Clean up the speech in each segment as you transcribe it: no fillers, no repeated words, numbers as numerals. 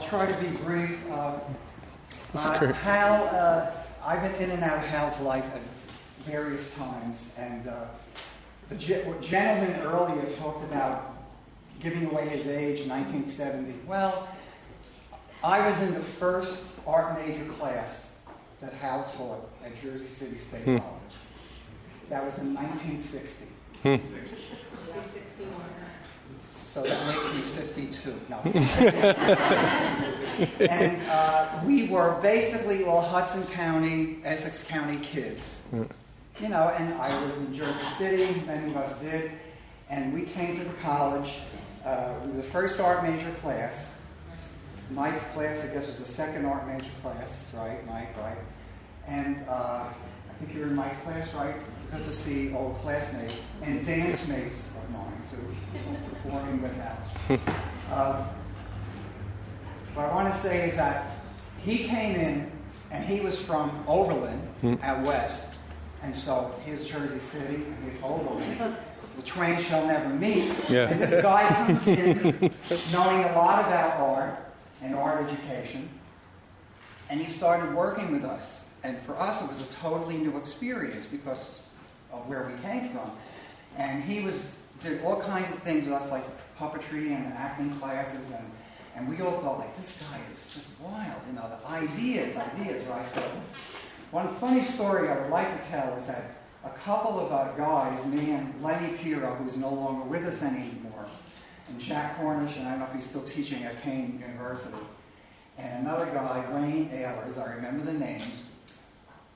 I'll try to be brief. Hal, I've been in and out of Hal's life at various times, and the gentleman earlier talked about giving away his age, 1970. Well, I was in the first art major class that Hal taught at Jersey City State College. That was in 1960. So that makes me 52. No. And we were basically all Hudson County, Essex County kids. You know, and I lived in Jersey City, many of us did, and we came to the college. We were the first art major class. Mike's class, I guess, was the second art major class, right, Mike, right? And I think you were in Mike's class, right? Good to see old classmates and dance mates of mine, too, performing with Hal. What I want to say is that he came in, and he was from Oberlin at West. And so here's Jersey City, and here's Oberlin. The twain shall never meet. Yeah. And this guy comes in knowing a lot about art and art education. And he started working with us. And for us, it was a totally new experience because of where we came from. And he did all kinds of things with us, like puppetry and acting classes. And we all thought, like, this guy is just wild, you know, the ideas, right? So one funny story I would like to tell is that a couple of guys, me and Lenny Piro, who's no longer with us anymore, and Jack Cornish, and I don't know if he's still teaching at Kane University, and another guy, Wayne Ehlers, I remember the names,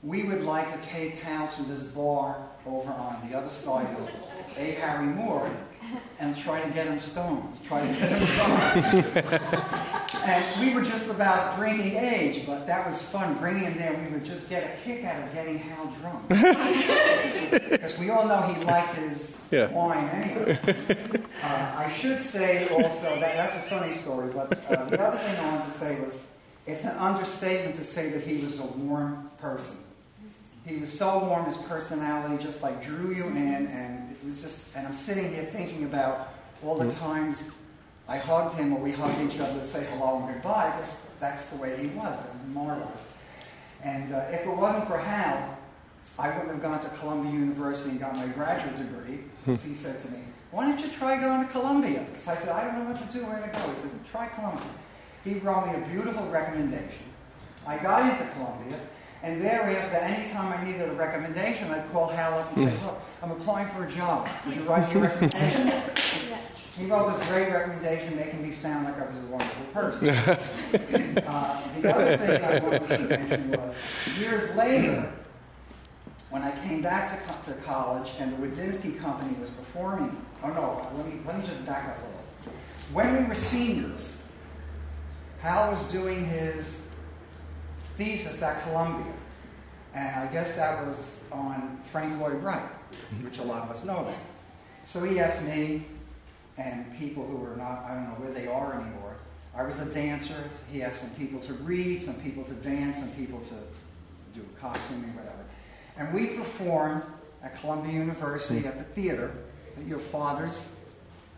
we would like to take Hal to this bar over on the other side of A. Harry Moore and try to get him stoned, And we were just about drinking age, but that was fun. Bringing him there, we would just get a kick out of getting Hal drunk. Because we all know he liked his wine anyway. I should say also, that's a funny story, but the other thing I wanted to say was, it's an understatement to say that he was a warm person. He was so warm, his personality just like drew you in, and it was just, and I'm sitting here thinking about all the times I hugged him or we hugged each other to say hello and goodbye, because that's the way he was. It was marvelous. And if it wasn't for Hal, I wouldn't have gone to Columbia University and got my graduate degree. Because he said to me, why don't you try going to Columbia? Because I said, I don't know what to do, where to go. He says, try Columbia. He wrote me a beautiful recommendation. I got into Columbia, and thereafter, anytime I needed a recommendation, I'd call Hal up and say, look, I'm applying for a job. Would you write me a recommendation? He wrote this great recommendation, making me sound like I was a wonderful person. The other thing I wanted to mention was, years later, when I came back to college and the Wadinsky Company was performing, let me just back up a little. When we were seniors, Hal was doing his thesis at Columbia, and I guess that was on Frank Lloyd Wright, which a lot of us know about. So he asked me and people who were not, I don't know where they are anymore. I was a dancer. He asked some people to read, some people to dance, some people to do costuming, whatever. And we performed at Columbia University at the theater, your father's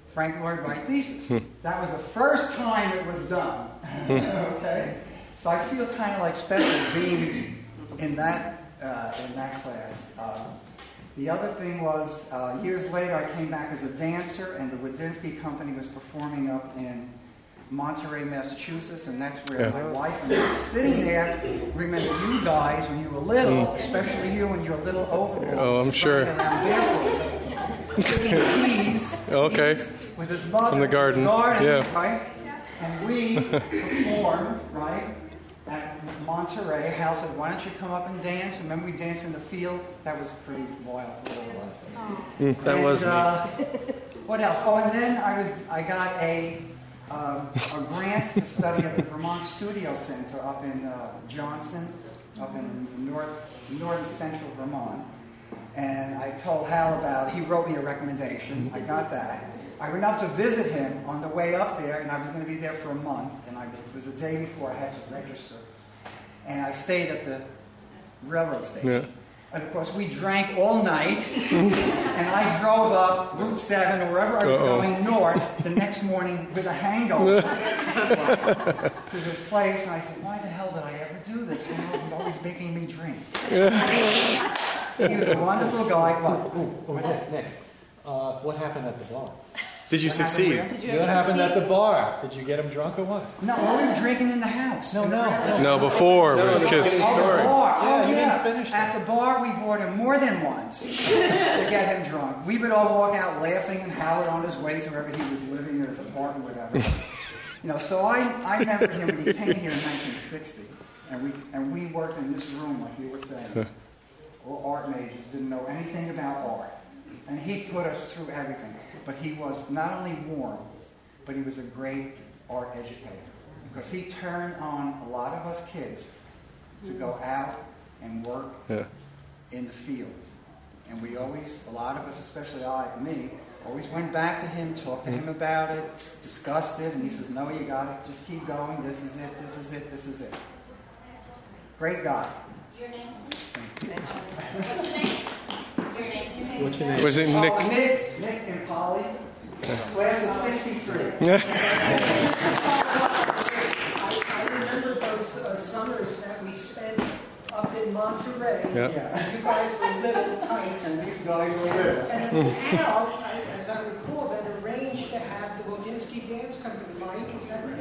Frank Lloyd Wright thesis. That was the first time it was done. Okay? So I feel kind of like special being in that class. The other thing was, years later I came back as a dancer, and the Wadinsky Company was performing up in Monterey, Massachusetts, and that's where my wife and I were sitting there. Remember you guys when you were little, especially you when you were little overboard. Oh, I'm sure. Around barefoot, picking keys with his mother from the garden, right? And we performed, right, at Monterey. Hal said, why don't you come up and dance? Remember we danced in the field? That was pretty wild for all of us. That was what else? Oh, and then I got a grant to study at the Vermont Studio Center up in Johnston, up in north central Vermont. And I told Hal about it. He wrote me a recommendation. I got that. I went up to visit him on the way up there, and I was going to be there for a month. And it was the day before I had to register. And I stayed at the railroad station. And of course, we drank all night, and I drove up Route 7 or wherever I was going north the next morning with a hangover to this place. And I said, why the hell did I ever do this? Hal was always making me drink. He was a wonderful guy. Nick, what happened at the bar? Did you succeed? What happened at the bar? Did you get him drunk or what? No, we were drinking in the house. No, before. No, with kids. At the bar. You didn't finish that. At the bar, we brought him more than once to get him drunk. We would all walk out laughing, and Howard on his way to wherever he was living, or his apartment, whatever. So I remember him when he came here in 1960, and we worked in this room, like you were saying. All art majors, didn't know anything about art. And he put us through everything. But he was not only warm, but he was a great art educator. Because he turned on a lot of us kids to go out and work in the field. And we always, a lot of us, especially me, always went back to him, talked to him about it, discussed it, and he says, no, you got it, just keep going, this is it, this is it, this is it. Great guy. Your name, please? What's your name? What's your name? Was it Nick? Nick and Polly, class of 63. I remember those summers that we spent up in Monterey. Yeah. You guys were little tights. And these guys were little. And Hal, as I recall, had arranged to have the Woginski Dance Company, Mike, is that right?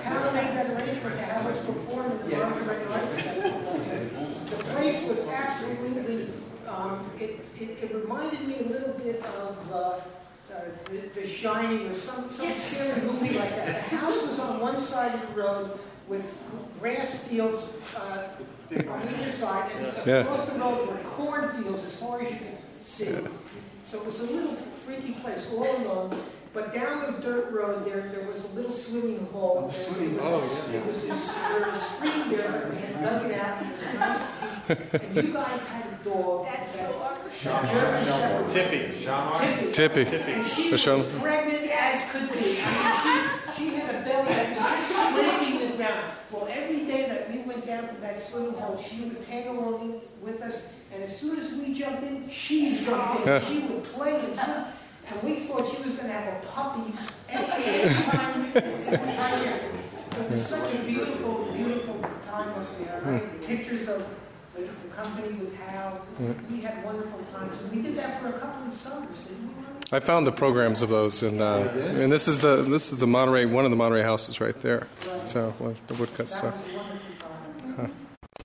Hal made that arrangement to have us perform in the Monterey Arts Festival. The place was absolutely, it reminded me a little bit of The Shining or some scary movie like that. The house was on one side of the road with grass fields on either side, and across the road were cornfields as far as you could see. So it was a little freaky place, all alone. But down the dirt road there was a little swimming hole. There was a stream there, but they had dug it out, and it was nice. And you guys had a dog. Tippy. And she was pregnant as could be. I mean, she had a belly that was just scraping the ground. Well, every day that we went down to that swimming hole, she would tag along with us, and as soon as we jumped in, she jumped in. She would play and swim. And we thought she was going to have a puppies every time we was there. It was such a beautiful, beautiful time up there. Right? The pictures of the company with Hal. We had wonderful times. And we did that for a couple of summers, didn't we? I found the programs of those, and this is the Monterey, one of the Monterey houses right there. So the woodcut stuff.